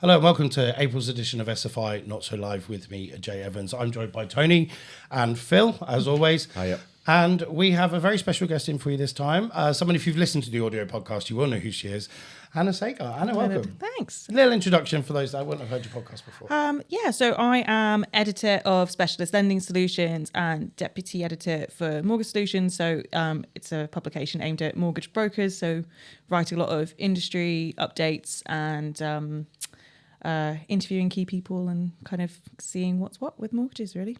Hello and welcome to April's edition of SFI Not So Live with me, Jay Evans. I'm joined by Tony and Phil, as always. Hiya. And we have a very special guest in for you this time. Someone, if you've listened to the audio podcast, you will know who she is. Anna Sager. Anna, welcome. Thanks. A little introduction for those that wouldn't have heard your podcast before. So I am editor of Specialist Lending Solutions and deputy editor for Mortgage Solutions. So it's a publication aimed at mortgage brokers. So writing a lot of industry updates and interviewing key people and kind of seeing what's what with mortgages, really.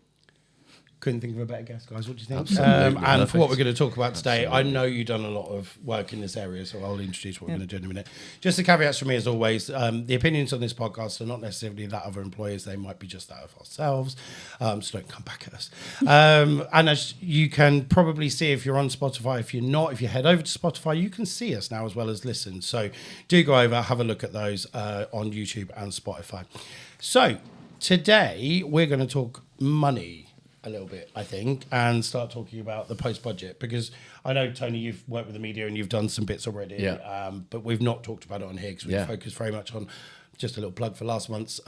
Couldn't think of a better guest, guys. What do you think? Absolutely. And for what we're going to talk about today, I know you've done a lot of work in this area, so I'll introduce what we're going to do in a minute. Just the caveats from me, as always, the opinions on this podcast are not necessarily that of our employers. They might be just that of ourselves, so don't come back at us. And as you can probably see if you're on Spotify, if you're not, if you head over to Spotify, you can see us now as well as listen. So do go over, have a look at those on YouTube and Spotify. So today we're going to talk money a little bit, I think, and start talking about the post-budget, because I know, Tony, you've worked with the media and you've done some bits already, but we've not talked about it on here because we focused very much on, just a little plug for last month's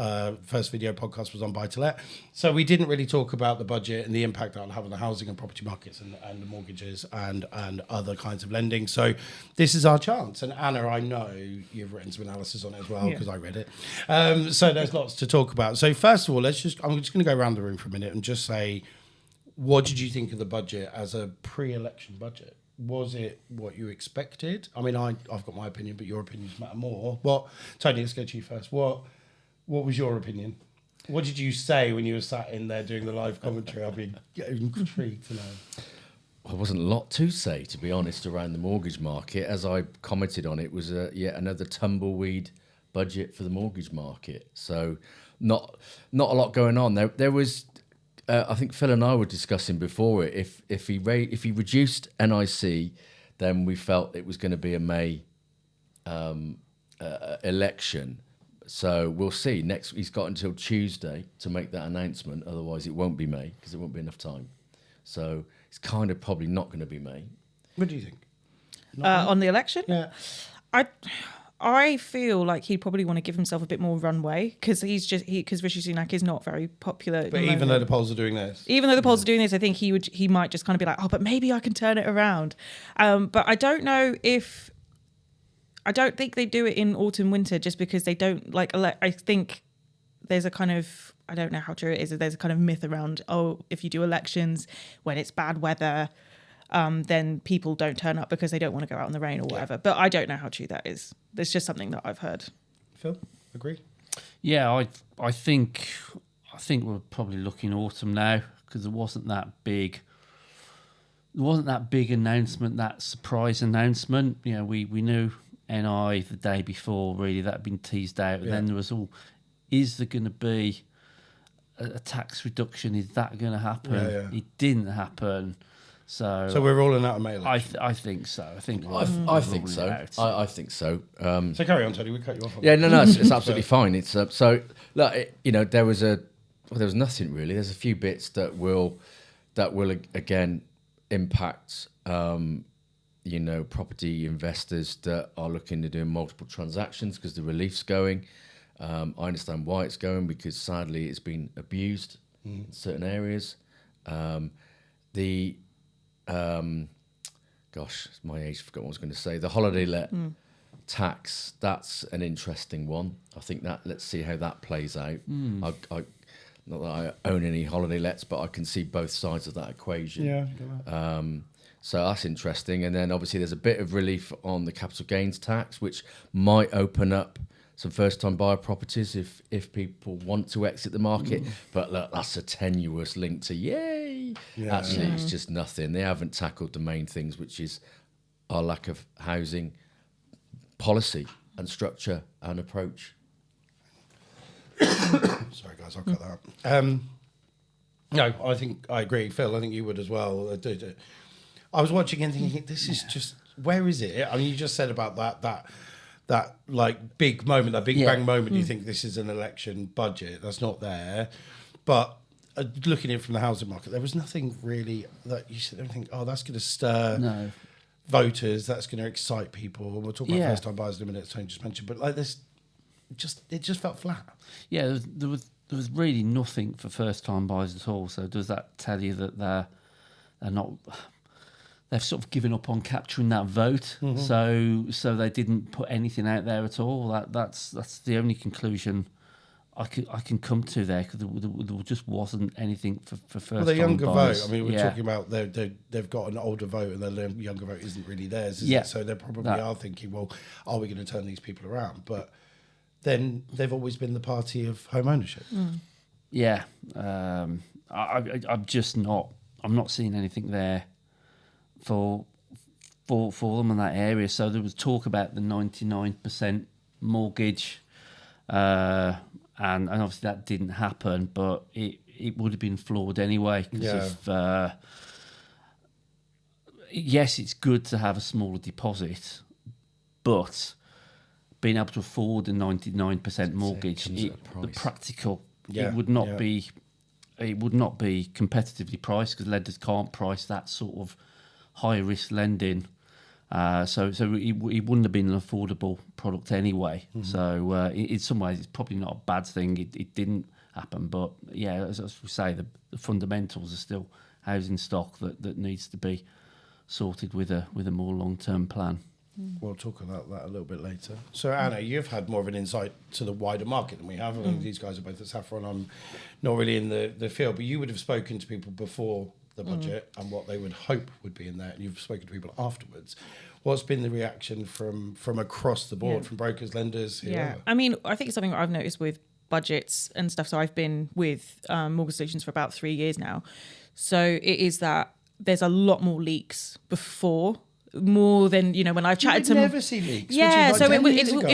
first video podcast was on buy-to-let. So we didn't really talk about the budget and the impact that it'll have on the housing and property markets and the mortgages and other kinds of lending. So this is our chance. And Anna, I know you've written some analysis on it as well because I read it. So there's lots to talk about. So first of all, I'm just going to go around the room for a minute and just say, what did you think of the budget as a pre-election budget? Was it what you expected? I mean, I've got my opinion, but your opinions matter more. Tony, let's go to you first. What was your opinion? What did you say when you were sat in there doing the live commentary? I'll be intrigued to know. There wasn't a lot to say, to be honest, around the mortgage market. As I commented on, it was yet another tumbleweed budget for the mortgage market. So not a lot going on. There was. I think Phil and I were discussing before it. If he reduced NIC, then we felt it was going to be a May election. So we'll see. Next, he's got until Tuesday to make that announcement. Otherwise, it won't be May because there won't be enough time. So it's kind of probably not going to be May. What do you think? On the election? Yeah. I feel like he'd probably want to give himself a bit more runway because because Rishi Sunak is not very popular. But even though the polls are doing this, I think he might just kind of be like, oh, but maybe I can turn it around. But I don't know if I don't think they do it in autumn winter just because they don't like. I think there's a kind of, I don't know how true it is. There's a kind of myth around, if you do elections when it's bad weather, then people don't turn up because they don't want to go out in the rain or whatever. But I don't know how true that is. It's just something that I've heard. Phil, agree? Yeah, I think we're probably looking autumn now because there wasn't that big announcement, that surprise announcement. You know, we knew NI the day before, really, that had been teased out. And then there was is there going to be a tax reduction? Is that going to happen? It didn't happen. So we're rolling out a May election. I think so. I think so. I think so. So carry on, Tony. We cut you off. No, it's absolutely fine. It's so look, there was nothing really. There's a few bits that will again impact property investors that are looking to do multiple transactions because the relief's going. I understand why it's going because sadly it's been abused in certain areas. Gosh, it's my age, I forgot what I was going to say. The holiday let tax, that's an interesting one. I think that, let's see how that plays out. I not that I own any holiday lets, but I can see both sides of that equation. Yeah. So that's interesting. And then obviously there's a bit of relief on the capital gains tax, which might open up some first-time buyer properties if people want to exit the market. But look, that's a tenuous link to yay. Yeah. Actually, it's just nothing. They haven't tackled the main things, which is our lack of housing policy and structure and approach. Sorry, guys, I'll cut that out. No, I think I agree. Phil, I think you would as well. I was watching and thinking, this is just, where is it? I mean, you just said about that like big moment, that big bang moment, you think this is an election budget. That's not there. But looking at it from the housing market, there was nothing really that you sit there and think, that's going to stir voters, that's going to excite people. We'll talk about first-time buyers in a minute, as Tony just mentioned. But like this, it just felt flat. Yeah, there was really nothing for first time buyers at all. So does that tell you that they're not? They've sort of given up on capturing that vote. So they didn't put anything out there at all. That's the only conclusion I can come to there, because there just wasn't anything for first time buyers. Well, the younger vote. I mean, we're talking about they've got an older vote, and their younger vote isn't really theirs, is it? So they probably are thinking, well, are we going to turn these people around? But then they've always been the party of home ownership. Yeah, I'm just not. I'm not seeing anything there for them in that area. So there was talk about the 99% mortgage. And obviously that didn't happen, but it would have been flawed anyway. Yes, it's good to have a smaller deposit, but being able to afford a 99% mortgage, the practical, it would not be competitively priced, because lenders can't price that sort of high risk lending. So it wouldn't have been an affordable product anyway. So in some ways, it's probably not a bad thing. It didn't happen, but yeah, as we say, the fundamentals are still housing stock that needs to be sorted with a more long term plan. We'll talk about that a little bit later. So Anna, you've had more of an insight to the wider market than we have. I mean, these guys are both at Saffron. I'm not really in the field, but you would have spoken to people before the budget and what they would hope would be in there, and you've spoken to people afterwards. What's been the reaction from across the board, from brokers, lenders, whoever? I mean, I think it's something I've noticed with budgets and stuff. So I've been with Mortgage Solutions for about 3 years now. So it is that there's a lot more leaks before, more than, when I've chatted to... never see leaks. Yeah, so it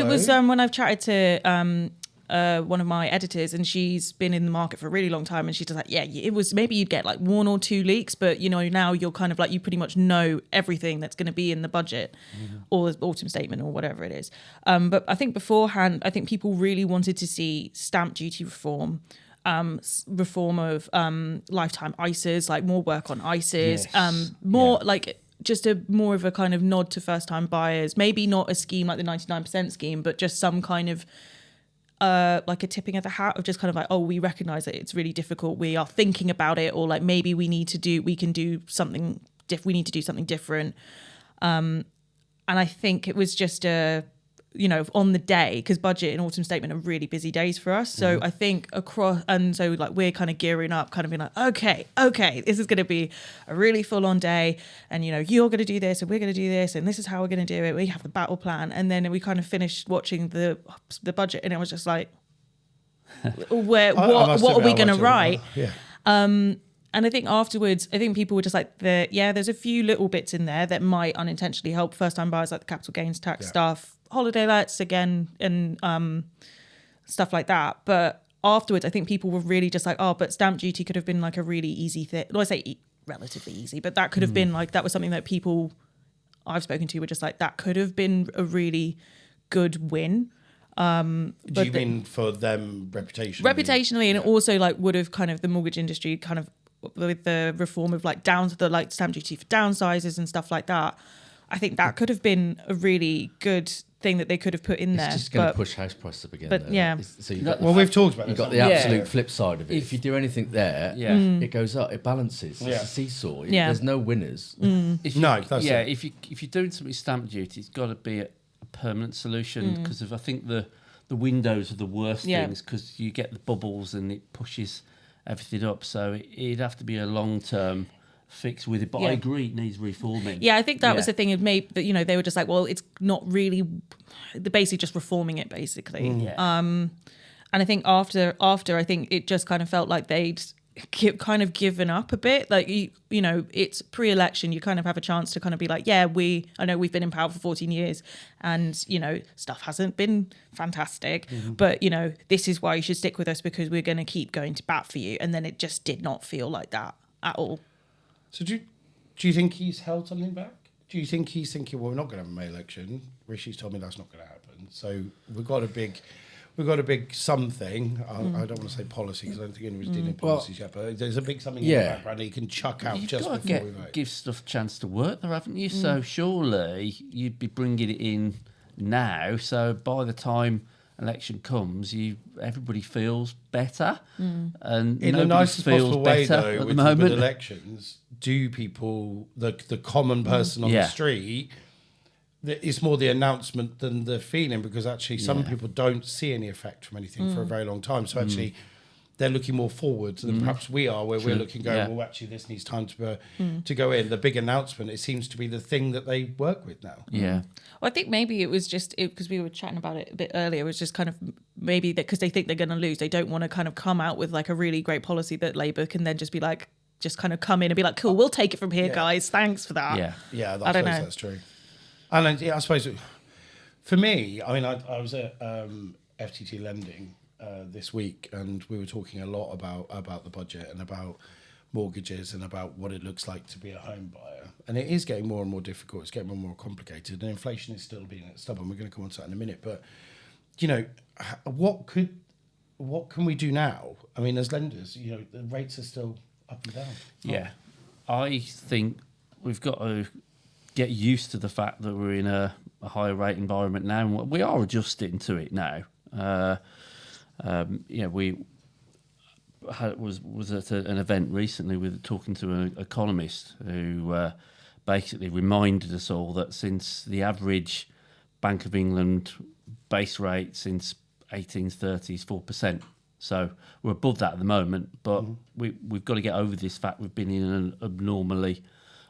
was when I've chatted to one of my editors, and she's been in the market for a really long time, and she's just like, it was, maybe you'd get like 1 or 2 leaks, but now you're kind of like, you pretty much know everything that's going to be in the budget or the autumn statement or whatever it is. But I think beforehand, I think people really wanted to see stamp duty reform, reform of lifetime ISAs, like more work on ISAs, like just more of a kind of nod to first time buyers, maybe not a scheme like the 99% scheme, but just some kind of like a tipping of the hat of just kind of like, oh, we recognize that it's really difficult, we are thinking about it, or like maybe we need to do something different. And I think it was just on the day, because budget and autumn statement are really busy days for us. So I think we're kind of gearing up, kind of being like, okay, this is going to be a really full on day. And, you're going to do this and we're going to do this, and this is how we're going to do it. We have the battle plan. And then we kind of finished watching the budget, and it was just like, what are we going to write? And I think afterwards, people were just like, there's a few little bits in there that might unintentionally help first-time buyers, like the capital gains tax stuff, holiday lets again, and stuff like that. But afterwards, I think people were really just like, oh, but stamp duty could have been like a really easy thing. Well, I say relatively easy, but that could have been like, that was something that people I've spoken to were just like, that could have been a really good win. Do you mean for them reputationally? And also like would have kind of the mortgage industry kind of, with the reform of like down to the like stamp duty for downsizes and stuff like that, I think that could have been a really good thing that they could have put in there. It's just going to push house prices up again. But so we've talked about you've got the absolute flip side of it. If you do anything there, it goes up, it balances. It's a seesaw. There's no winners. If you're doing something with stamp duty, it's got to be a permanent solution, because I think the windows are the worst things, because you get the bubbles and it pushes everything up. So it'd have to be a long-term fix with it. But I agree, it needs reforming. Yeah, I think that was the thing. It made that they were just like, well, it's not really. They're basically just reforming it, basically. And I think after, I think it just kind of felt like they'd kind of given up a bit. Like it's pre-election, you kind of have a chance to kind of be like, I know we've been in power for 14 years, and stuff hasn't been fantastic, but this is why you should stick with us, because we're going to keep going to bat for you. And then it just did not feel like that at all. So do you think he's held something back? Do you think he's thinking, well, we're not going to have a May election? Rishi's told me that's not going to happen. So we've got a big something. I don't want to say policy, because I don't think anyone's dealing policies yet, but there's a big something in the background that you can chuck out just before we vote. Give stuff a chance to work there, haven't you? So surely you'd be bringing it in now. So by the time election comes, everybody feels better, and In the nobody nicest feels possible way, better though, at the with moment. elections, do people, the common person on the Yeah. street, it's more the announcement than the feeling, because actually some Yeah. people don't see any effect from anything for a very long time. So actually, they're looking more forward than perhaps we are, where we're looking, going, Yeah. well, actually, this needs time to go in. The big announcement, it seems to be the thing that they work with now. Yeah. Well, I think maybe it was just because we were chatting about it a bit earlier. It was just kind of maybe that because they think they're going to lose, they don't want to kind of come out with like a really great policy that Labour can then just be like, just kind of come in and be like, cool, we'll take it from here, Yeah. guys. Thanks for that. Yeah. Yeah, I don't know. that's true. And then, yeah, I suppose for me, I mean, I was at FTT Lending this week, and we were talking a lot about the budget and about mortgages and about what it looks like to be a home buyer. And it is getting more and more difficult. It's getting more and more complicated, and inflation is still being stubborn. We're going to come on to that in a minute. But, you know, what can we do now? I mean, as lenders, you know, the rates are still up and down. Yeah, I think we've got to get used to the fact that we're in a higher rate environment now, and we are adjusting to it now. We was at an event recently with talking to an economist who basically reminded us all that since the average Bank of England base rate since 1830 is 4%. So we're above that at the moment, but we've got to get over this fact we've been in an abnormally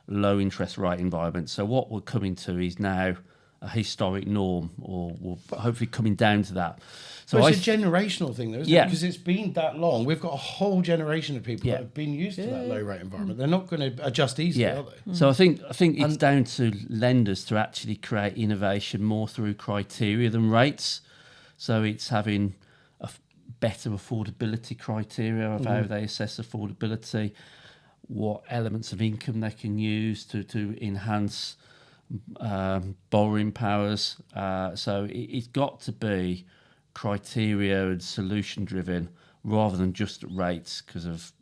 low interest rate environment. So what we're coming to is now a historic norm, or we're hopefully coming down to that. So Well, it's a generational thing, though, isn't Yeah. it? Because it's been that long. We've got a whole generation of people Yeah. that have been used to that low rate environment. They're not going to adjust easily, Yeah. are they? So I think it's down to lenders to actually create innovation more through criteria than rates. So it's having a better affordability criteria of how they assess affordability, what elements of income they can use to enhance borrowing powers. So it's got to be criteria and solution driven rather than just rates, because of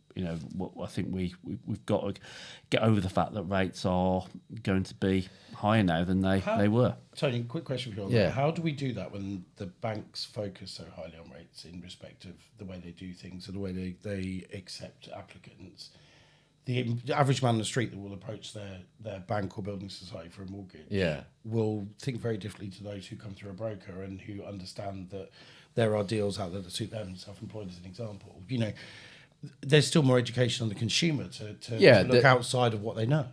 what I think we've got to get over the fact that rates are going to be higher now than they were. Tony, quick question for you. Yeah. How do we do that when the banks focus so highly on rates in respect of the way they do things and the way they accept applicants? The average man on the street that will approach their bank or building society for a mortgage will think very differently to those who come through a broker and who understand that there are deals out there that suit them, self-employed as an example. You know, there's still more education on the consumer to look outside of what they know.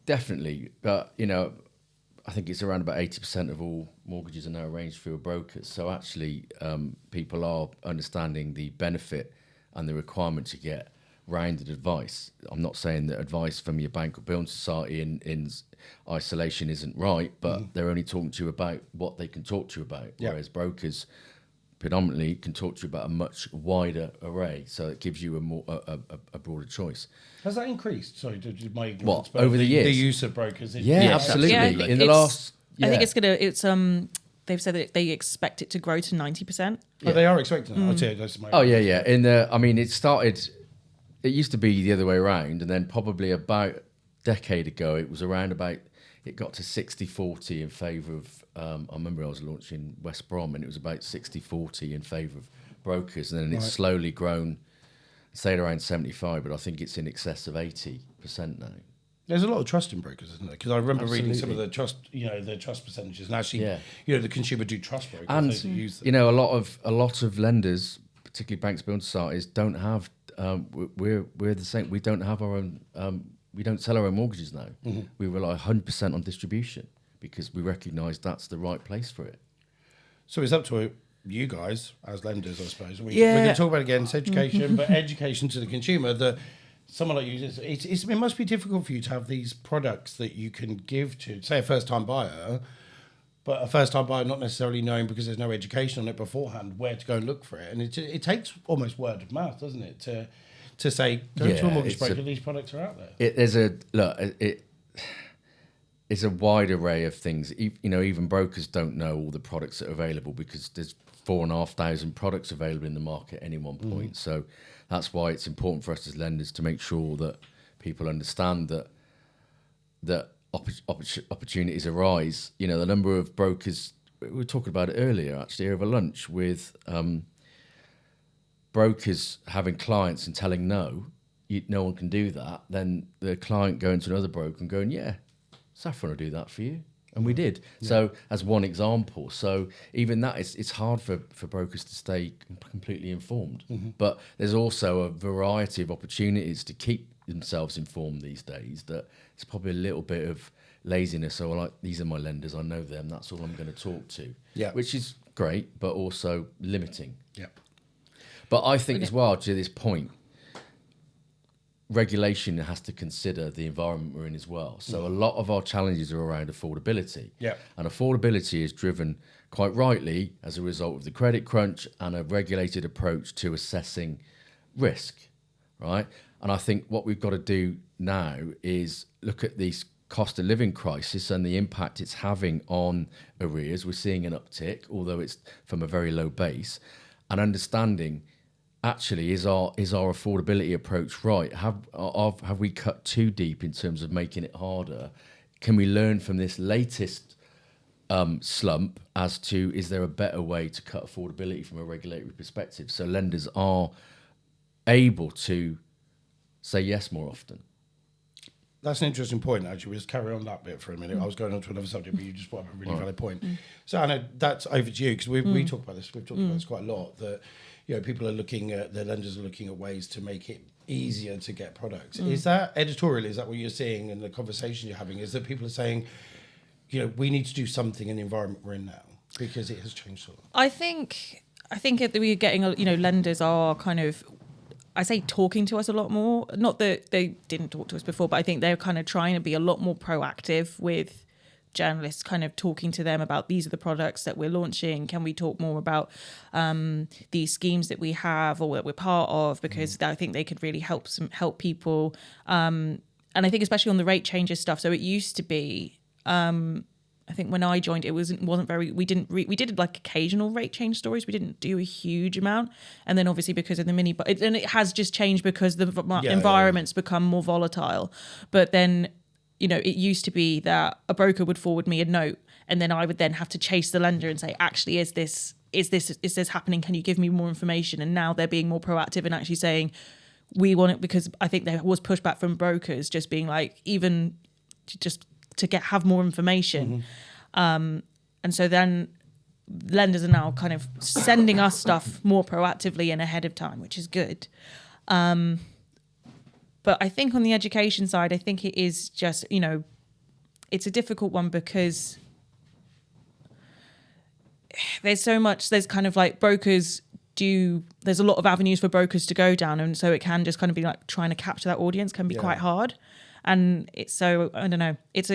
Definitely, but I think it's around about 80% of all mortgages are now arranged through brokers. So actually, people are understanding the benefit and the requirement to get rounded advice. I'm not saying that advice from your bank or building society in isolation isn't right, but they're only talking to you about what they can talk to you about, whereas brokers predominantly can talk to you about a much wider array, so it gives you a broader choice. Has that increased? Sorry, did my ignorance, What, but over the years? The use of brokers. Absolutely. Yeah, In the last, I think it's they've said that they expect it to grow to 90%. Oh, they are expecting that. I'll tell you, that's my It used to be the other way around, and then probably about a decade ago, it was around about, it got to 60-40 in favour of, I remember I was launching West Brom, and it was about 60-40 in favour of brokers, and then it's slowly grown, stayed around 75, but I think it's in excess of 80% now. There's a lot of trust in brokers, isn't there? Because I remember reading some of the trust, the trust percentages, and actually, the consumer do trust brokers. And those that use them. a lot of lenders, particularly banks, building societies, don't have. We're the same. We don't have our own. We don't sell our own mortgages now. We rely 100% on distribution because we recognise that's the right place for it. So it's up to you guys as lenders, I suppose. We're going to talk about again, it's education, but education to the consumer. That someone like you, it must be difficult for you to have these products that you can give to, say, a first-time buyer. But a first-time buyer not necessarily knowing, because there's no education on it beforehand, where to go and look for it. And it takes almost word of mouth, doesn't it, to say, go to a mortgage broker, these products are out there. It's a wide array of things. Even brokers don't know all the products that are available because there's 4,500 products available in the market at any one point. So that's why it's important for us as lenders to make sure that people understand that opportunities arise. The number of brokers we were talking about it earlier, actually, over lunch with brokers having clients and telling no one can do that. Then the client going to another broker and going, yeah, Saffron will do that for you. And we did. Yeah. So as one example. So even that, it's hard for brokers to stay completely informed. Mm-hmm. But there's also a variety of opportunities to keep themselves informed these days that it's probably a little bit of laziness. So like, these are my lenders, I know them, that's all I'm going to talk to. Yeah. Which is great, but also limiting. Yeah. But I think as well, to this point, regulation has to consider the environment we're in as well. So a lot of our challenges are around affordability. Yeah. And affordability is driven quite rightly as a result of the credit crunch and a regulated approach to assessing risk, right? And I think what we've got to do now is look at this cost of living crisis and the impact it's having on arrears. We're seeing an uptick, although it's from a very low base, and understanding actually, is our affordability approach right? Have we cut too deep in terms of making it harder? Can we learn from this latest slump as to, is there a better way to cut affordability from a regulatory perspective so lenders are able to say yes more often? That's an interesting point, actually. We'll just carry on that bit for a minute. I was going on to another subject, but you just brought up a really valid point. So, Anna, that's over to you, because we talk about this. We've talked about this quite a lot, that people are looking at, the lenders are looking at ways to make it easier to get products. Is that editorial? Is that what you're seeing in the conversation you're having? Is that people are saying, we need to do something in the environment we're in now because it has changed so lot? I think that we're getting, lenders are kind of, I say, talking to us a lot more. Not that they didn't talk to us before, but I think they're kind of trying to be a lot more proactive with journalists, kind of talking to them about, these are the products that we're launching. Can we talk more about these schemes that we have or that we're part of? Because I think they could really help people. And I think especially on the rate changes stuff. So it used to be, I think when I joined, it wasn't very. We did like occasional rate change stories. We didn't do a huge amount, and then obviously because of the mini, and it has just changed because the environment's become more volatile. But then, it used to be that a broker would forward me a note, and then I would then have to chase the lender and say, actually, is this happening? Can you give me more information? And now they're being more proactive and actually saying, we want it, because I think there was pushback from brokers just being like, even just to have more information. And so then lenders are now kind of sending us stuff more proactively and ahead of time, which is good. But I think on the education side, I think it is just, it's a difficult one because there's kind of like there's a lot of avenues for brokers to go down. And so it can just kind of be like trying to capture that audience can be quite hard. And it's so, I don't know, it's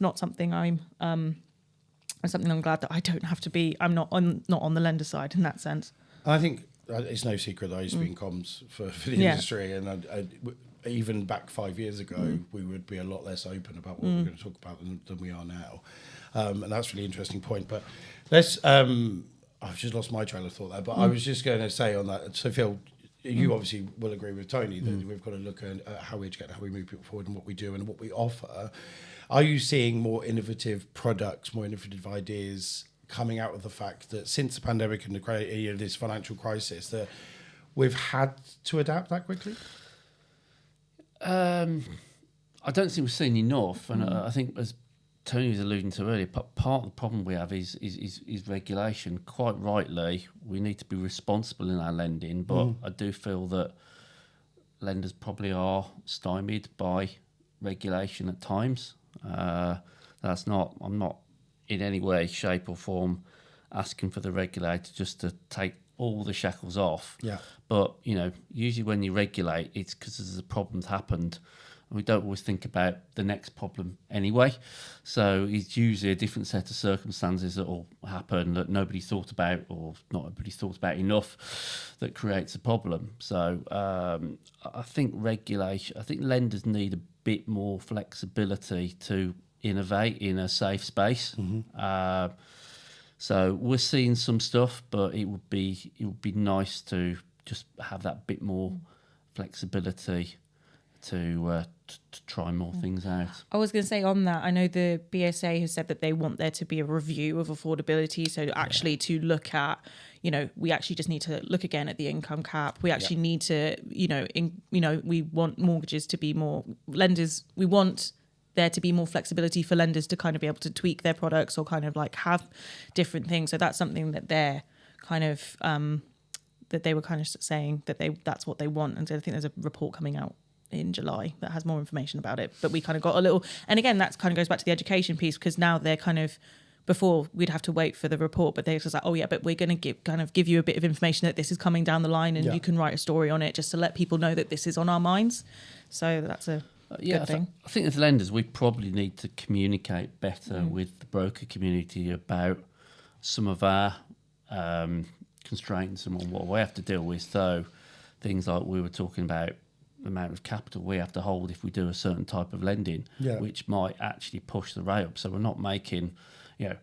not something it's something I'm glad that I don't have to be, I'm not on the lender side in that sense. I think it's no secret that I used to be in comms for the industry, and even back 5 years ago, we would be a lot less open about what we're going to talk about than we are now. And that's a really interesting point. But let's, I've just lost my train of thought there, but I was just going to say on that, so Phil, you obviously will agree with Tony that we've got to look at how we educate, how we move people forward and what we do and what we offer. Are you seeing more innovative products, more innovative ideas coming out of the fact that since the pandemic and this financial crisis that we've had to adapt that quickly? I don't think we've seen enough, and I think, as Tony was alluding to earlier, part of the problem we have is regulation. Quite rightly, we need to be responsible in our lending, but I do feel that lenders probably are stymied by regulation at times. I'm not in any way, shape or form asking for the regulator just to take all the shackles off. Yeah. But, usually when you regulate, it's because there's a problem's happened. We don't always think about the next problem anyway. So it's usually a different set of circumstances that will happen that nobody thought about, or not everybody thought about enough, that creates a problem. So I think lenders need a bit more flexibility to innovate in a safe space. So we're seeing some stuff, but it would be nice to just have that bit more flexibility to try more things out. I was going to say on that, I know the BSA has said that they want there to be a review of affordability. So actually to look at, we actually just need to look again at the income cap. We actually need to, we want mortgages to be more lenders. We want there to be more flexibility for lenders to kind of be able to tweak their products or kind of like have different things. So that's something that they're kind of, that they were kind of saying that that's what they want. And so I think there's a report coming out in July that has more information about it. But we kind of got a little, and again, that kind of goes back to the education piece, because now they're kind of, before we'd have to wait for the report, but they're just like, oh yeah, but we're going to give you a bit of information that this is coming down the line, and you can write a story on it just to let people know that this is on our minds. So that's a good thing. I think as lenders, we probably need to communicate better with the broker community about some of our constraints and what we have to deal with. So things like we were talking about, the amount of capital we have to hold if we do a certain type of lending, which might actually push the rate up. So we're not making,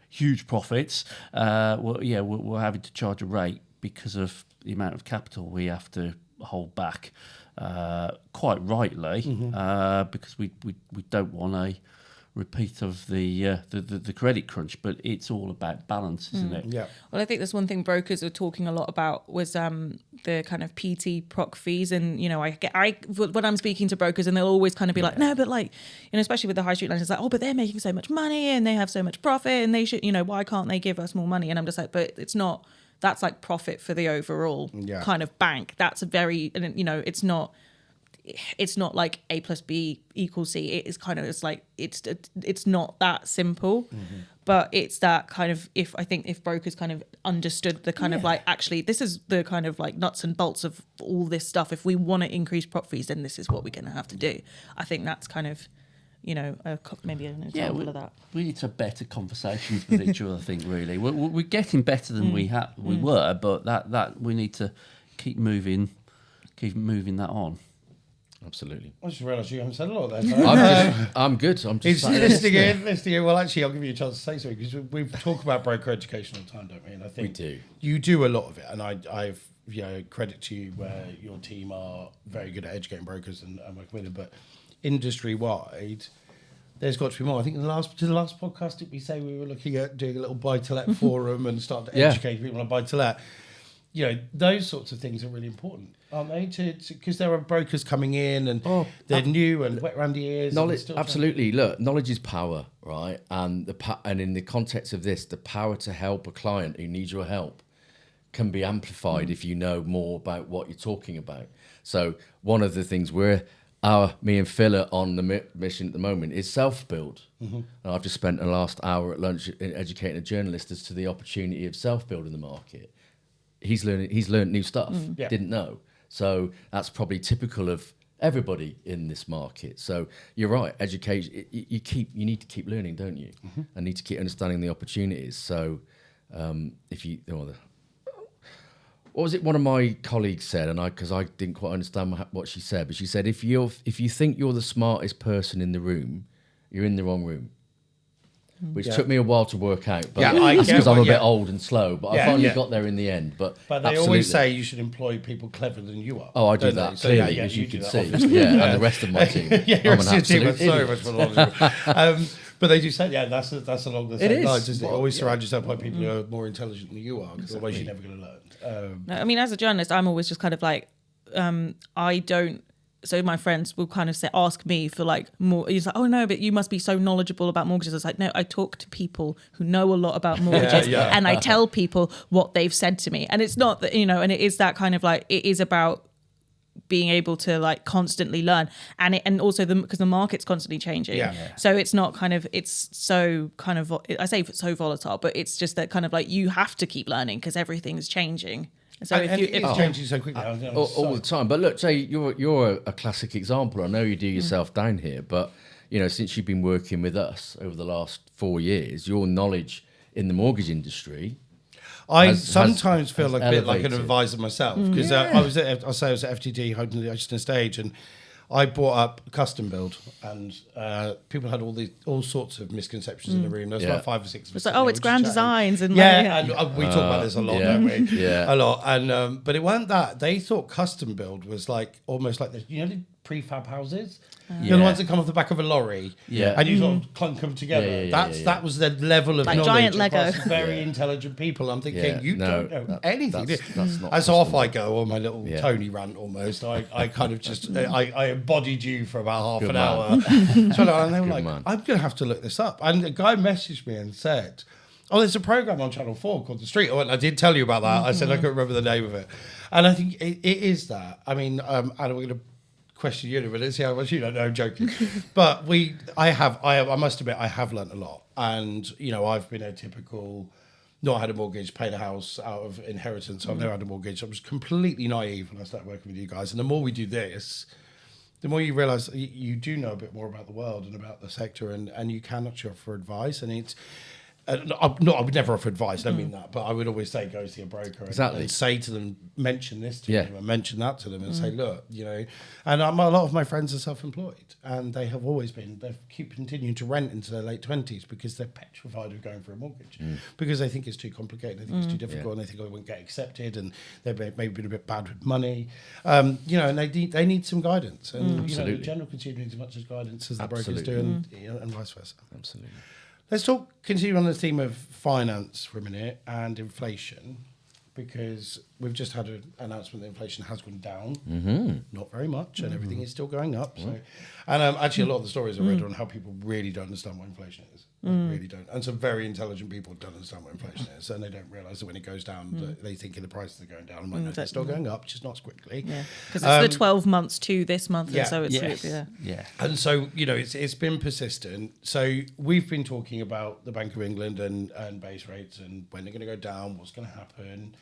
huge profits. We're having to charge a rate because of the amount of capital we have to hold back. Quite rightly, because we don't want a repeat of the credit crunch, but it's all about balance, isn't it? Yeah. Well, I think that's one thing brokers are talking a lot about was the kind of PT proc fees, and I when I'm speaking to brokers, and they'll always kind of be like, no, but like, especially with the high street lenders, like, oh, but they're making so much money and they have so much profit, and they should, why can't they give us more money? And I'm just like, but it's not. That's like profit for the overall kind of bank. That's a very, it's not like A plus B equals C. It is kind of, it's not that simple, but it's that kind of, if brokers kind of understood the kind of like, actually, this is the kind of like nuts and bolts of all this stuff. If we want to increase prop fees, then this is what we're going to have to do. I think that's kind of, maybe an example of that. We need to have better conversations with each other, I think, really. We're getting better than we were, but that we need to keep moving that on. Absolutely. I just realised you haven't said a lot there. I'm good. I'm just listening in. Well, actually, I'll give you a chance to say something, because we talk about broker education all the time, don't we? And I think we do. You do a lot of it, and I've credit to you where your team are very good at educating brokers and working with them. But industry wide, there's got to be more. I think in the last podcast, did we say we were looking at doing a little buy-to-let forum and start to educate people on buy-to-let? Those sorts of things are really important, aren't they? Because there are brokers coming in and they're new and wet around the ears. Knowledge, absolutely. Look, knowledge is power, right? And and in the context of this, the power to help a client who needs your help can be amplified if you know more about what you're talking about. So one of the things me and Phil are on the mission at the moment is self-build. And I've just spent the last hour at lunch educating a journalist as to the opportunity of self-build in the market. He's learned new stuff, didn't know. So that's probably typical of everybody in this market. So you're right, education, you need to keep learning, don't you? And need to keep understanding the opportunities. So what was it one of my colleagues said, and because I didn't quite understand what she said, but she said, if you think you're the smartest person in the room, you're in the wrong room. Which took me a while to work out, but that's because I'm a bit old and slow. But I finally got there in the end. But they always say you should employ people cleverer than you are. Oh, I do that clearly, as you can see. And the rest of my team. Your team is so much more knowledgeable. But they do say, that's along the same lines, isn't it? Always surround yourself by people who are more intelligent than you are, because otherwise you're never going to learn. I mean, as a journalist, I'm always just kind of like, I don't. So my friends will kind of ask me for like more. He's like, oh no, but you must be so knowledgeable about mortgages. I was like, no, I talk to people who know a lot about mortgages, and I tell people what they've said to me. And it's not that, and it is that kind of like, it is about being able to like constantly learn, and also because the market's constantly changing. So it's not kind of, it's so kind of, I say it's so volatile, but it's just that kind of like, you have to keep learning because everything's changing. So it's changing so quickly all the time. But look, Jay, you're a classic example. I know you do yourself down here, but since you've been working with us over the last 4 years, your knowledge in the mortgage industry. I sometimes feel like a bit like an advisor myself, because I was at FTD holding the Edgerton stage, and I brought up custom build, and people had all sorts of misconceptions in the room. There was like 5 or 6 of us. It's like, it's grand designs and and we talk about this a lot, don't we? Yeah, a lot. And but it weren't that. They thought custom build was like almost like the prefab houses. Yeah. You know, the ones that come off the back of a lorry. Yeah. And you sort of clunk them together. That was the level of Like knowledge giant Lego. across very intelligent people. I'm thinking, Yeah. you No, don't know anything. that's not and so off possible. I go on my little Tony rant almost. I kind of just, I embodied you for about half Good an man. hour. And they were Good like, man. I'm going to have to look this up. And the guy messaged me and said, oh, there's a program on Channel 4 called The Street. Oh, and I did tell you about that. I said I couldn't remember the name of it. And I think it is that. I mean, Anna, we're going to question you in a minute, see how much you don't know. I'm joking. But I must admit, I have learnt a lot. And, you know, I've been a typical, not had a mortgage, paid a house out of inheritance. I've never had a mortgage. I was completely naive when I started working with you guys. And the more we do this, the more you realise you do know a bit more about the world and about the sector, and you can actually offer advice. And it's, I would never offer advice, I don't mean that, but I would always say go see a broker and say to them, mention this to them and mention that to them and say, look, you know, and a lot of my friends are self-employed and they have always been, they keep continuing to rent into their late 20s because they're petrified of going for a mortgage because they think it's too complicated, they think it's too difficult and they think I won't get accepted and they've maybe been a bit bad with money, you know, and they need some guidance and, you know, the general consumer needs as much as guidance as the brokers do and, you know, and vice versa. Absolutely. Let's continue on the theme of finance for a minute and inflation, because we've just had an announcement that inflation has gone down, not very much, and everything is still going up. So, and actually, a lot of the stories I read are on how people really don't understand what inflation is. Really don't. And some very intelligent people don't understand what inflation is, and they don't realise that when it goes down, that they think the prices are going down. I'm like, no, they're still going up, just not as quickly. Yeah, because it's the 12 months to this month, and so it's Yeah. And so, you know, it's been persistent. So we've been talking about the Bank of England and base rates and when they're going to go down, what's going to happen.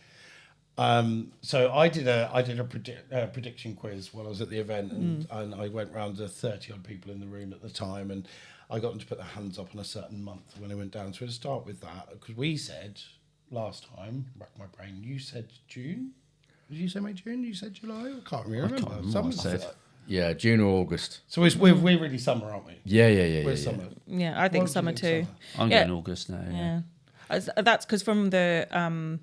So I did a prediction quiz while I was at the event, and I went round to 30 odd people in the room at the time, and I got them to put their hands up on a certain month when it went down. So to start with that, because we said last time, rack my brain, you said June. Did you say May, June? You said July? I can't remember. Someone said. Yeah, June or August. So we're really summer, aren't we? Yeah. Summer. Yeah, I think What do summer you too. think I'm going August now. Yeah. That's because from the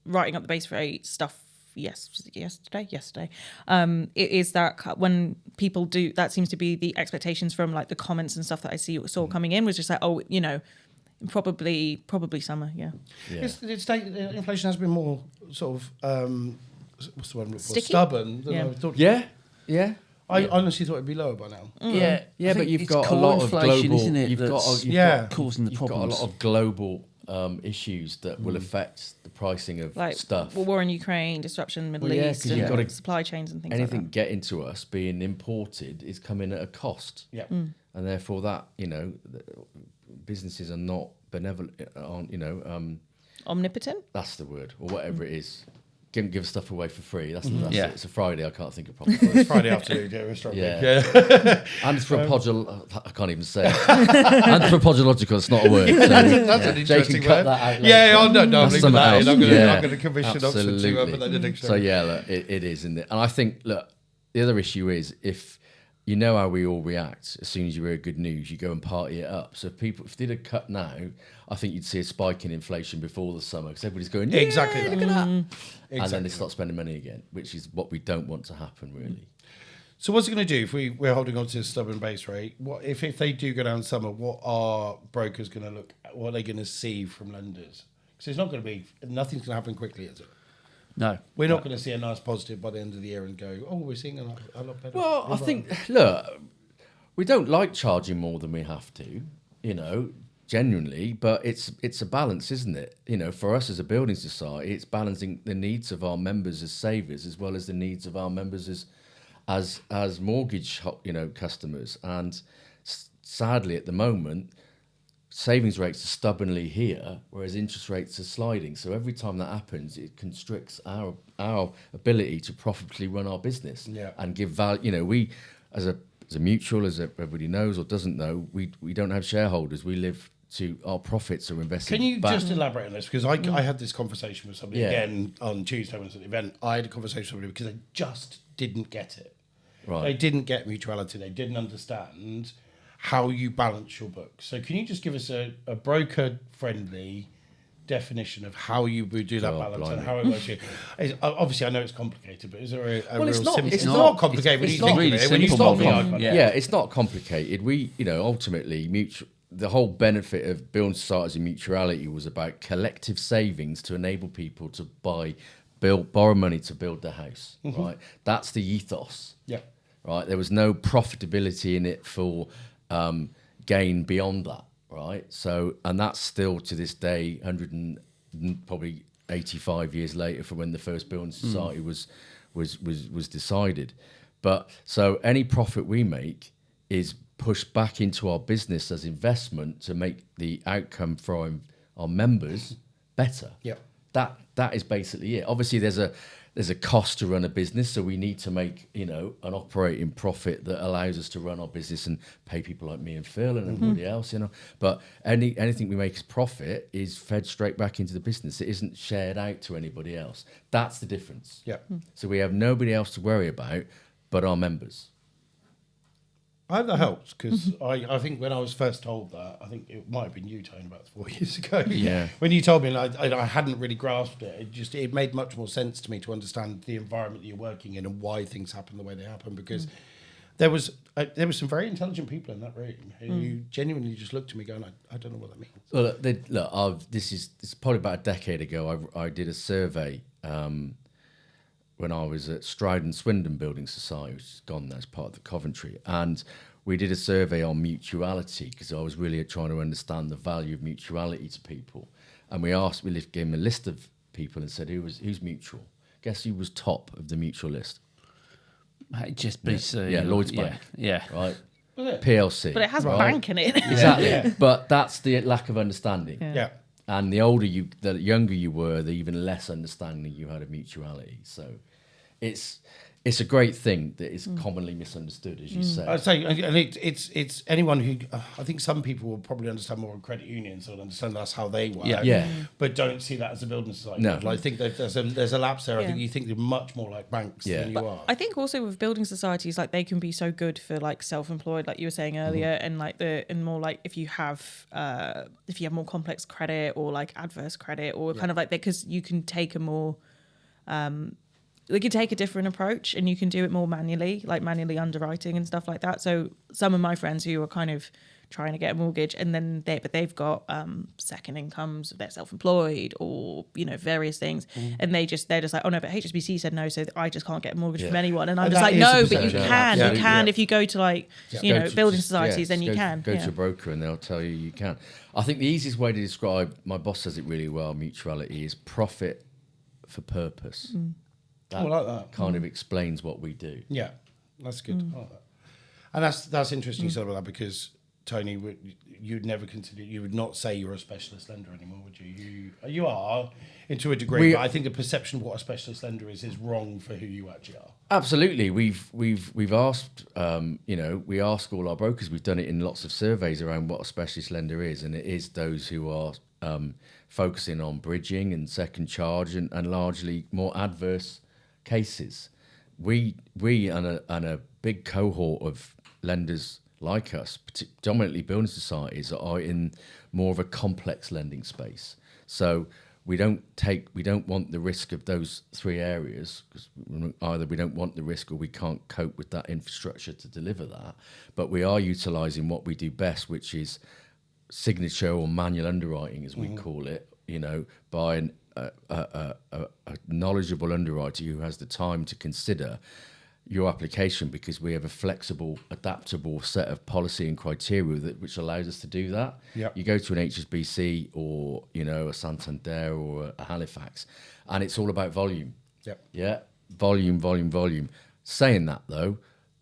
writing up the base rate stuff yesterday, it is that when people do, that seems to be the expectations from like the comments and stuff that I saw coming in was just like, oh, you know, probably summer. Yeah. Inflation has been more sort of what's the one? Sticky? Stubborn than Yeah. I thought. Yeah. I honestly thought it'd be lower by now. Yeah, I but think you've it's got a core lot of inflation, global, isn't it, you've that's got causing the you've got a problems. lot of global issues that will affect the pricing of Like stuff. war in Ukraine, disruption, Middle East, 'cause and you've got to, supply chains and things anything like that. getting to us being imported is coming at a cost. Yeah. And therefore that, you know, businesses are not benevolent, aren't, you know, Omnipotent? that's the word, or whatever it is. Give stuff away for free. That's it. It's a Friday. I can't think of proper words. It's Friday afternoon. Yeah, we're struggling. Yeah. I can't even say it. Anthropological. It's not a word. So That's an Jake interesting can cut word. that out. Yeah, I'm leaving something that in. else. I'm going to commission Oxford to Absolutely. put that in the So dictionary. yeah, look, it is, isn't it? And I think, look, the other issue is if you know how we all react as soon as you hear good news, you go and party it up. So if they did a cut now, I think you'd see a spike in inflation before the summer because everybody's going, yeah, Exactly look that. at that. Exactly And then they start spending money again, which is what we don't want to happen, really. So what's it going to do if we're holding on to this stubborn base rate? What if they do go down summer? What are brokers going to look at? What are they going to see from lenders? Because it's not going to be, nothing's going to happen quickly, is it? No. We're not going to see a nice positive by the end of the year and go, oh, we're seeing a lot better. Well, I think, look, we don't like charging more than we have to, you know, genuinely, but it's a balance, isn't it? You know, for us as a building society, it's balancing the needs of our members as savers as well as the needs of our members as mortgage, you know, customers. And sadly, at the moment, savings rates are stubbornly here, whereas interest rates are sliding. So every time that happens, it constricts our ability to profitably run our business and give value. You know, we as a mutual, as everybody knows or doesn't know, we don't have shareholders. We live to our profits are invested. Can you back. just elaborate on this? Because I had this conversation with somebody again on Tuesday when I was at the event. I had a conversation with somebody because they just didn't get it. Right. They didn't get mutuality. They didn't understand how you balance your books. So can you just give us a broker-friendly definition of how you would do that Oh, balance blimey. and how it works here? Obviously, I know it's complicated, but is there a Well, real it's not- simple? it's It's not- not complicated when it's you not think really of it. When you simple, stop the Mark. argument. Yeah. Yeah. It's not complicated. We, ultimately, the whole benefit of building societies and mutuality was about collective savings to enable people to borrow money to build their house. Right, that's the ethos. Yeah. Right, there was no profitability in it for gain beyond that. Right, so and that's still to this day, probably 85 years later from when the first building society was decided. But so any profit we make is pushed back into our business as investment to make the outcome for our members better. Yeah. That is basically it. Obviously, there's a cost to run a business, so we need to make an operating profit that allows us to run our business and pay people like me and Phil and everybody else. But anything we make as profit is fed straight back into the business. It isn't shared out to anybody else. That's the difference. Yeah. So we have nobody else to worry about but our members. I hope that helps because I think when I was first told that, I think it might have been you, Tony, about 4 years ago. Yeah. When you told me, and I hadn't really grasped it. It made much more sense to me to understand the environment that you're working in and why things happen the way they happen. Because there was some very intelligent people in that room who genuinely just looked at me going, I don't know what that means. Well, this is probably about a decade ago. I did a survey when I was at Stroud & Swindon Building Society, which is gone now as part of the Coventry, and we did a survey on mutuality because I was really trying to understand the value of mutuality to people. And we gave them a list of people and said, who's mutual? Guess who was top of the mutual list? HSBC. Yeah, Lloyds Bank. Yeah. Right? Was it? PLC. But it has right? bank in it. Exactly. But that's the lack of understanding. Yeah. And the younger you were, the even less understanding you had of mutuality. So it's a great thing that is commonly misunderstood, as you say. I'd say, and it's anyone who I think some people will probably understand more of credit unions or understand that's how they work, Yeah. but don't see that as a building society. No. I think that there's a lapse there. I think Yeah. you think they're much more like banks than you are. I think also with building societies, like they can be so good for like self-employed, like you were saying earlier, and more like if you have more complex credit or like adverse credit or kind of like that, because you can take a more they can take a different approach and you can do it more manually, like manually underwriting and stuff like that. So some of my friends who are kind of trying to get a mortgage and then they've got second incomes, they're self-employed or, various things. And they're just like, oh no, but HSBC said no, so I just can't get a mortgage from anyone. And I'm And just that like, is no, the but you perception. can, Yeah. you can Yeah. if you go to like, building societies, then you can. Go to a broker and they'll tell you can. I think the easiest way to describe, my boss says it really well, mutuality is profit for purpose. I like that. Kind of explains what we do. Yeah, that's good. I like that. And that's interesting you said about that because Tony, you'd never consider, you would not say you're a specialist lender anymore, would you? You are, to a degree, but I think the perception of what a specialist lender is wrong for who you actually are. Absolutely, we've asked, we ask all our brokers. We've done it in lots of surveys around what a specialist lender is, and it is those who are focusing on bridging and second charge and largely more adverse cases. We and a big cohort of lenders like us, predominantly building societies, are in more of a complex lending space. So we don't want the risk of those three areas because either we don't want the risk or we can't cope with that infrastructure to deliver that. But we are utilising what we do best, which is signature or manual underwriting, as we call it. By a knowledgeable underwriter who has the time to consider your application, because we have a flexible, adaptable set of policy and criteria which allows us to do that. Yep. You go to an HSBC or a Santander or a Halifax, and it's all about volume. Yep. Yeah, volume. Saying that though,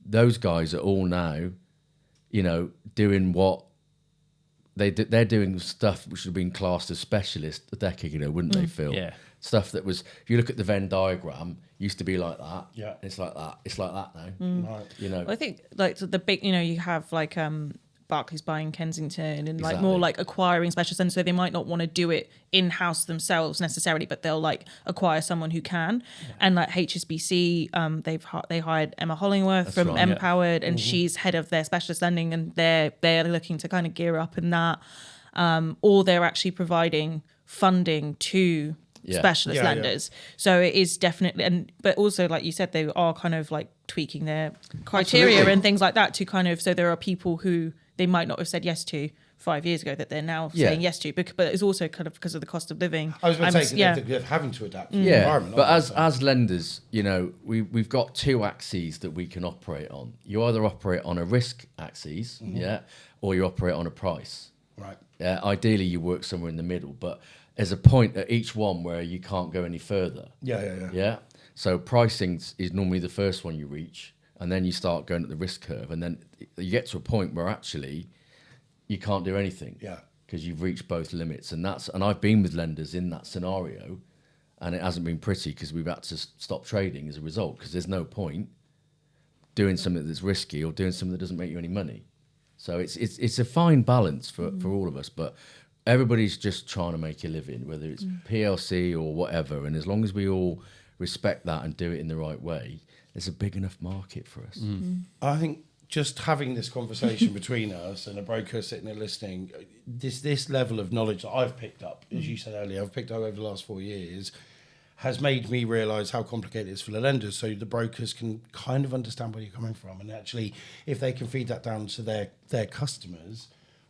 those guys are all now, doing what they're doing stuff which would have been classed as specialist a decade ago, wouldn't they, Phil? Yeah. Stuff that was, if you look at the Venn diagram, used to be like that. Yeah. It's like that. It's like that now. Right. Well, I think like the big, you have like Barclays buying Kensington and like Exactly. more like acquiring specialists, and so they might not want to do it in-house themselves necessarily, but they'll like acquire someone who can. And like HSBC, they hired Emma Hollingworth from right, yeah. Empowered, and she's head of their specialist lending, and they're looking to kind of gear up in that, or they're actually providing funding to specialist lenders. So it is definitely, but also, like you said, they are kind of like tweaking their criteria and things like that to kind of, so there are people who they might not have said yes to 5 years ago that they're now saying yes to, but it's also kind of because of the cost of living. I was going to say, they're having to adapt to the environment. But as lenders, you know, we've got two axes that we can operate on. You either operate on a risk axis, or you operate on a price. Right. Yeah. Ideally, you work somewhere in the middle, but there's a point at each one where you can't go any further. Yeah. So pricing is normally the first one you reach, and then you start going at the risk curve, and then you get to a point where actually you can't do anything. Yeah. Because you've reached both limits, and I've been with lenders in that scenario, and it hasn't been pretty because we've had to stop trading as a result, because there's no point doing something that's risky or doing something that doesn't make you any money. So it's a fine balance for all of us, but everybody's just trying to make a living, whether it's PLC or whatever. And as long as we all respect that and do it in the right way, there's a big enough market for us. I think just having this conversation between us and a broker sitting there listening, this level of knowledge that I've picked up, as you said earlier, I've picked up over the last 4 years, has made me realise how complicated it is for the lenders. So the brokers can kind of understand where you're coming from. And actually, if they can feed that down to their customers,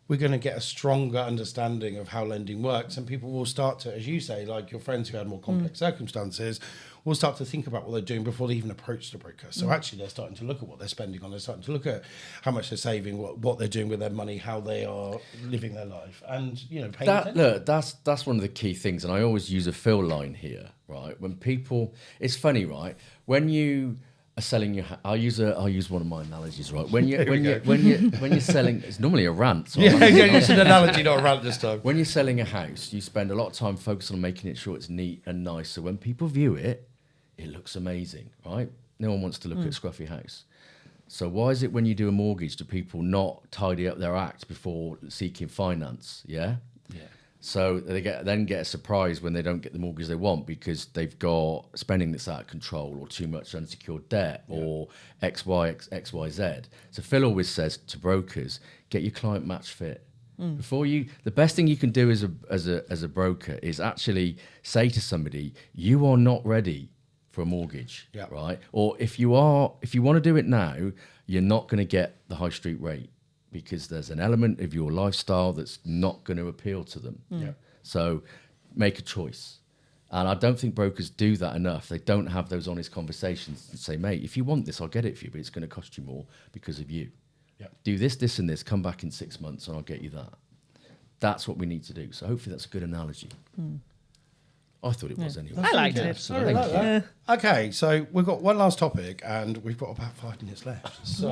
we're going to get a stronger understanding of how lending works, and people will start to, as you say, like your friends who had more complex circumstances, will start to think about what they're doing before they even approach the broker. So actually, they're starting to look at what they're spending on. They're starting to look at how much they're saving, what they're doing with their money, how they are living their life, and paying attention. Look, that's one of the key things, and I always use a fill line here, right? When people, it's funny, right? When you are selling your, I'll use one of my analogies, right? When you're selling, it's normally a rant. So It's an analogy, not a rant this time. When you're selling a house, you spend a lot of time focusing on making it sure it's neat and nice. So when people view it, it looks amazing, right? No one wants to look at a scruffy house. So why is it when you do a mortgage, do people not tidy up their act before seeking finance? Yeah. So they get a surprise when they don't get the mortgage they want, because they've got spending that's out of control, or too much unsecured debt, or XYZ. So Phil always says to brokers, get your client match fit. The best thing you can do as a broker is actually say to somebody, you are not ready for a mortgage, right? Or if you want to do it now, you're not going to get the high street rate, because there's an element of your lifestyle that's not going to appeal to them. So make a choice. And I don't think brokers do that enough. They don't have those honest conversations and say, mate, if you want this, I'll get it for you, but it's going to cost you more because of you. Do this, this, and this. Come back in 6 months and I'll get you that. That's what we need to do. So hopefully that's a good analogy. I thought it was anyway. I liked it. Sorry about that. Okay, so we've got one last topic, and we've got about 5 minutes left. So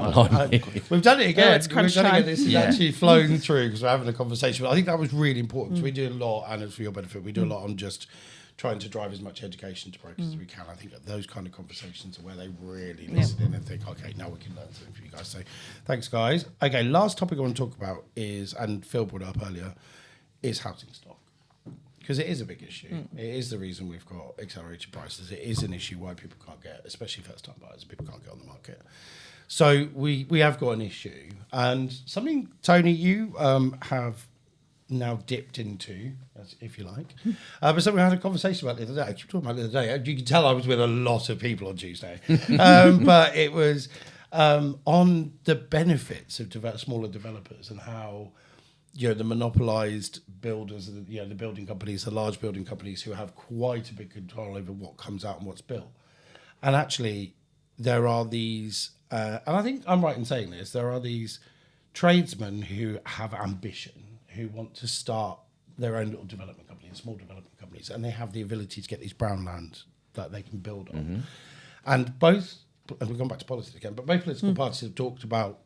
we've done it again. It's crunch we've done it time. again. This is actually flown through because we're having a conversation. But I think that was really important, because we do a lot, and it's for your benefit, we do a lot on just trying to drive as much education to brokers as we can. I think that those kind of conversations are where they really listen in and think, okay, now we can learn something from you guys. So thanks, guys. Okay, last topic I want to talk about is, and Phil brought it up earlier, is housing stock. Because it is a big issue. It is the reason we've got accelerated prices. It is an issue why people can't get, especially first-time buyers, people can't get on the market. So we have got an issue. And something, Tony, you have now dipped into, if you like. But something I had a conversation about the other day. I keep talking about it the other day. You can tell I was with a lot of people on Tuesday. But it was on the benefits of smaller developers, and how the monopolised builders, the building companies, the large building companies, who have quite a big control over what comes out and what's built. And actually, there are these, and I think I'm right in saying this, there are these tradesmen who have ambition, who want to start their own little development companies, small development companies, and they have the ability to get these brown land that they can build on. And we've gone back to politics again, but both political parties have talked about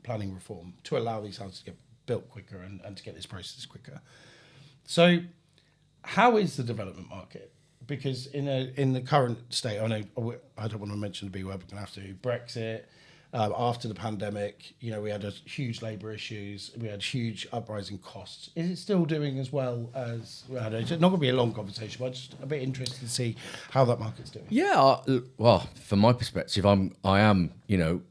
planning reform, to allow these houses to get built quicker and to get this process quicker. So how is the development market? Because in the current state, I know I don't want to mention the B word, but we're going to have to. Brexit, after the pandemic, we had huge labour issues, we had huge uprising costs. Is it still doing as well as, I don't know, it's not going to be a long conversation, but I'm just a bit interested to see how that market's doing. Yeah, well, from my perspective, I am,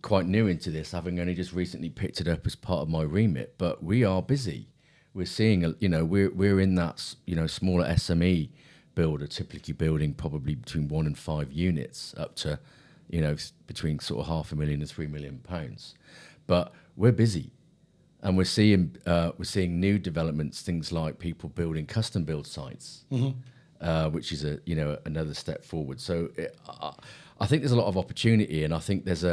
quite new into this, having only just recently picked it up as part of my remit. But we are busy. we're seeing, we're in that, smaller SME builder, typically building probably between 1 and 5 units up to, between sort of £500,000 and £3 million. But we're busy, and we're seeing new developments, things like people building custom build sites, which is another step forward. So I think there's a lot of opportunity, and I think there's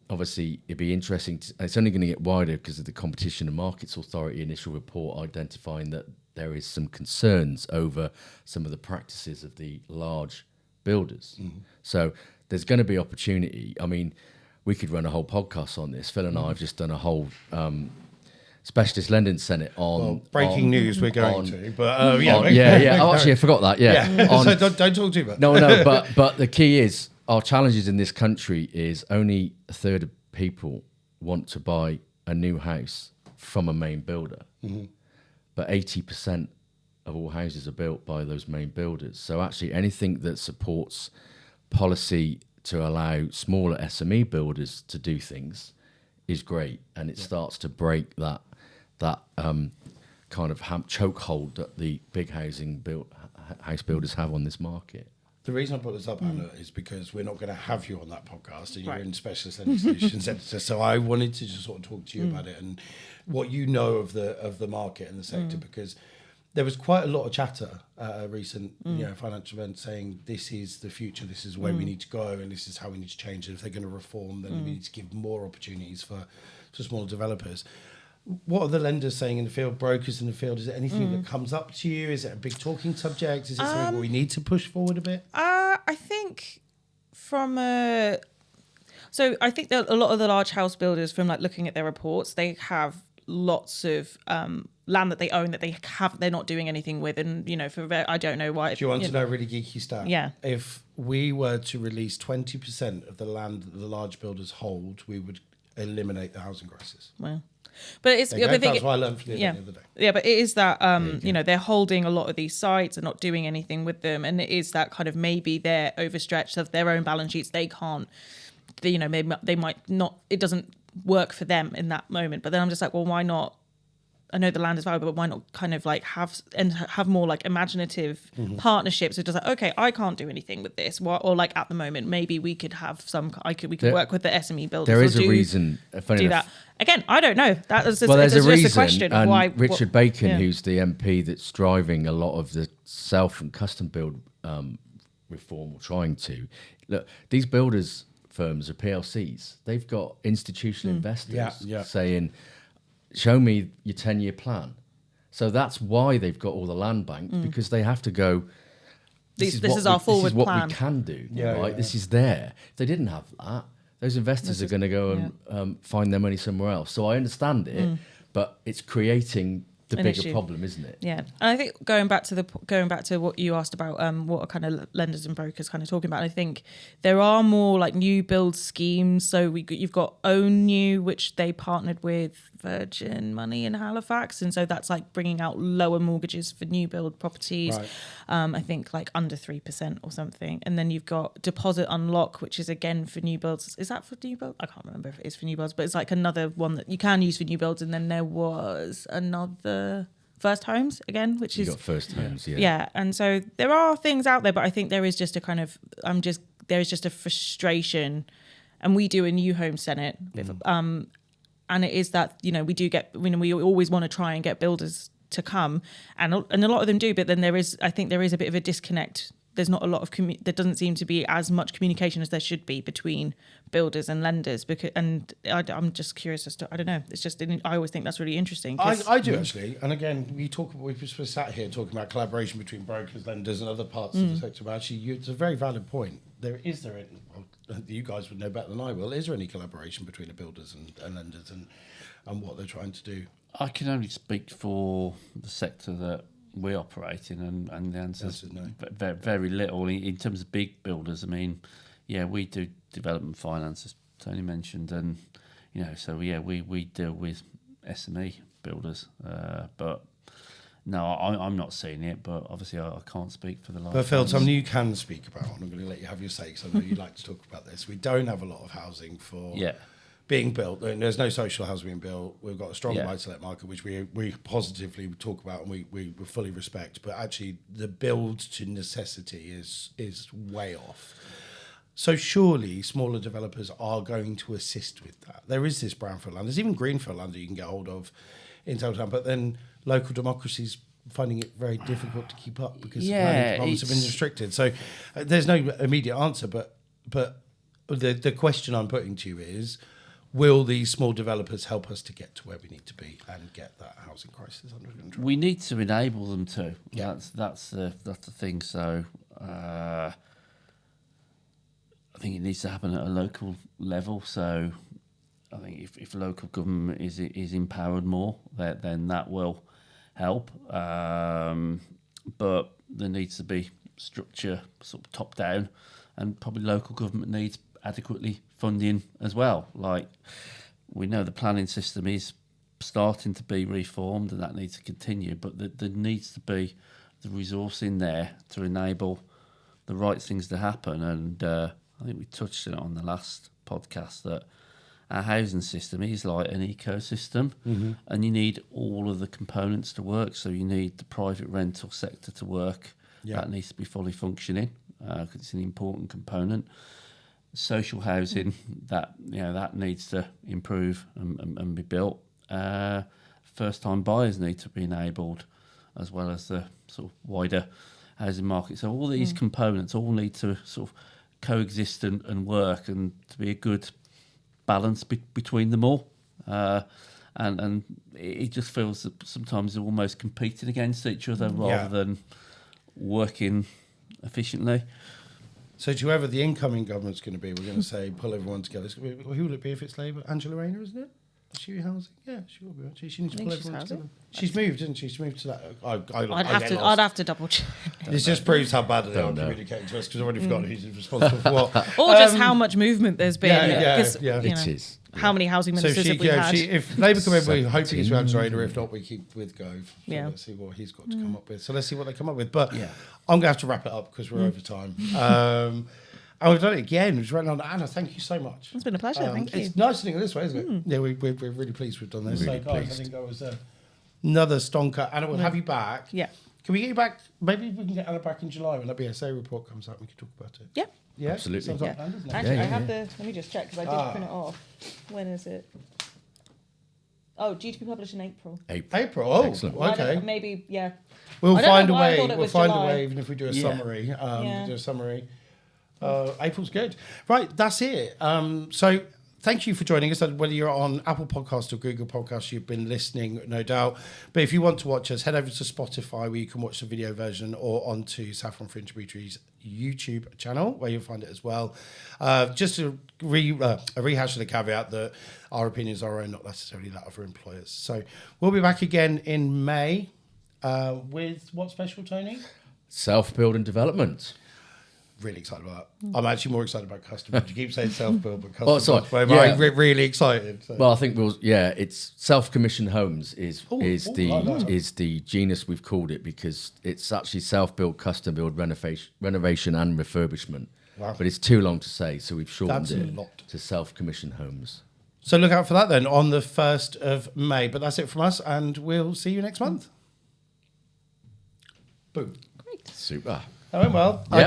obviously it'd be interesting. It's only going to get wider because of the Competition and Markets Authority initial report identifying that there is some concerns over some of the practices of the large builders. So there's going to be opportunity. I mean, we could run a whole podcast on this. Phil and I have just done a whole specialist lending senate on breaking news. We're going to, but Oh, actually, I forgot that. So don't talk too much. No, but the key is our challenges in this country is only a third of people want to buy a new house from a main builder, but 80% of all houses are built by those main builders. So actually, anything that supports policy to allow smaller SME builders to do things is great, and it starts to break that kind of chokehold that the big house builders have on this market. The reason I brought this up, Anna, is because we're not going to have you on that podcast, and you're in Specialist Lending Solutions Editor. So I wanted to just sort of talk to you about it and what you know of the market and the sector, because there was quite a lot of chatter at a recent financial event saying this is the future, this is where we need to go, and this is how we need to change it. If they're going to reform, then we need to give more opportunities for small developers. What are the lenders saying in the field, brokers in the field? Is it anything that comes up to you? Is it a big talking subject? Is it something where we need to push forward a bit? I think so I think that a lot of the large house builders, from like looking at their reports, they have lots of land that they own that they're not doing anything with, and I don't know why. Do you want to know a really geeky stat? Yeah. If we were to release 20% of the land that the large builders hold, we would eliminate the housing crisis. Well, but it's that's what I learned from the other day. Yeah, but it is that they're holding a lot of these sites and not doing anything with them, and it is that kind of maybe they're overstretched of their own balance sheets. They can't. Maybe they might not. It doesn't work for them in that moment. But then I'm just like, well, why not? I know the land is valuable, but why not kind of like have more like imaginative partnerships? It's just like, okay, I can't do anything with this, or like at the moment, maybe we could have we could work with the SME builders. There is a reason. Do that again. I don't know. There's a reason. Question of why Richard Bacon, who's the MP that's driving a lot of the self and custom build reform, or trying to look. These builders firms are PLCs. They've got institutional investors saying, show me your 10-year plan. So that's why they've got all the land banked, because they have to go, this is our forward plan. This is what we can do, right? This is there. If they didn't have that, those investors are going to go and find their money somewhere else. So I understand it, but it's creating the bigger problem, isn't it? Yeah, and I think going back to what you asked about, what are kind of lenders and brokers kind of talking about. I think there are more like new build schemes. So you've got Own New, which they partnered with Virgin Money in Halifax, and so that's like bringing out lower mortgages for new build properties. Right. I think like under 3% or something. And then you've got Deposit Unlock, which is again for new builds. Is that for new build? I can't remember if it is for new builds, but it's like another one that you can use for new builds. And then there was another First Homes again, which is First Homes, yeah. And so there are things out there, but I think there is just a kind of there is just a frustration, and we do a new home senate. And it is that, we do get, we always want to try and get builders to come, and a lot of them do, but then I think there is a bit of a disconnect. There's not a lot of, there doesn't seem to be as much communication as there should be between builders and lenders, I'm just curious as to, I don't know, it's just, I always think that's really interesting. I do actually, and again, we've sat here talking about collaboration between brokers, lenders and other parts of the sector, but actually it's a very valid point. You guys would know better than I will. Is there any collaboration between the builders and lenders and what they're trying to do? I can only speak for the sector that we operate in, and the answer is no. Very, very little. In terms of big builders, I mean, we do development finance, as Tony mentioned, and we deal with SME builders, but. No, I'm not seeing it, but obviously I can't speak for the large. But Phil, something you can speak about, and I'm going to let you have your say because I know you like to talk about this. We don't have a lot of housing for being built. There's no social housing being built. We've got a strong Yeah. buy-to-let market, which we positively talk about and we fully respect. But actually, the build to necessity is way off. So surely smaller developers are going to assist with that. There is this brownfield land. There's even greenfield land that you can get hold of in town, but then local democracy's finding it very difficult to keep up because planning departments have been restricted. So there's no immediate answer, but the question I'm putting to you is, will these small developers help us to get to where we need to be and get that housing crisis under control? We need to enable them to. Yeah. That's the thing. So I think it needs to happen at a local level. So I think if local government is empowered more, then that will help. But there needs to be structure sort of top down, and probably local government needs adequately funding as well. Like, we know the planning system is starting to be reformed and that needs to continue, but there needs to be the resource in there to enable the right things to happen. And I think we touched on it on the last podcast that our housing system is like an ecosystem, and you need all of the components to work. So you need the private rental sector to work. Yeah. That needs to be fully functioning because it's an important component. Social housing, that needs to improve and be built. First-time buyers need to be enabled, as well as the sort of wider housing market. So all these components all need to sort of coexist and work, and to be a good balance between them all. And it just feels that sometimes they're almost competing against each other rather than working efficiently. So to whoever the incoming government's going to be, we're going to say pull everyone together. Who will it be if it's Labour? Angela Rayner, isn't it? Is she housing? Yeah, she will be. Actually, she needs to pull everyone together. She's moved, isn't she? She's moved to that. I'd have to double check. This just proves how bad they are communicating to us, because I've already forgotten who's responsible for what. Or just how much movement there's been. Yeah. It is. How many housing ministers have we had? If Labour come in, we're hoping it's Angela Rayner. If not, we keep with Gove. So let's see what he's got to come up with. So let's see what they come up with. But I'm going to have to wrap it up because we're over time. And we've done it again. We've run on. Anna, thank you so much. It's been a pleasure. Thank you. It's nice to think of this way, isn't it? Yeah, we're really pleased we've done this. Really Guys, I pleased. think that was another stonker. Anna, we'll have you back. Yeah. Can we get you back? Maybe we can get Anna back in July when that BSA report comes out. We can talk about it. Yeah. Yeah, Absolutely. Sounds like a plan, doesn't it? Actually, I have the. Let me just check because I did print it off. When is it? Oh, due to be published in April. April. Oh, Excellent. okay. Maybe, yeah. We'll I don't find know a why I way. thought it We'll was find a July. way, even if we do a summary. Do a summary. April's good. Right, that's it. So thank you for joining us. Whether you're on Apple Podcasts or Google Podcasts, you've been listening, no doubt. But if you want to watch us, head over to Spotify, where you can watch the video version, or onto Saffron for Intermediaries YouTube channel, where you'll find it as well. Just a rehash of the caveat that our opinions are our own, not necessarily that of our employers. So we'll be back again in May with what special, Tony? Self-build and development. Really excited about that. I'm actually more excited about custom. You keep saying self-build, but custom. Oh, sorry. I'm Yeah. really excited. So. Well, I think it's self-commissioned homes is like the genus we've called it, because it's actually self-build, custom-build, renovation and refurbishment. Wow. But it's too long to say, so we've shortened That's a it lot. to self-commissioned homes. So look out for that then on the 1st of May. But that's it from us, and we'll see you next month. Boom. Super. That went well. Yeah.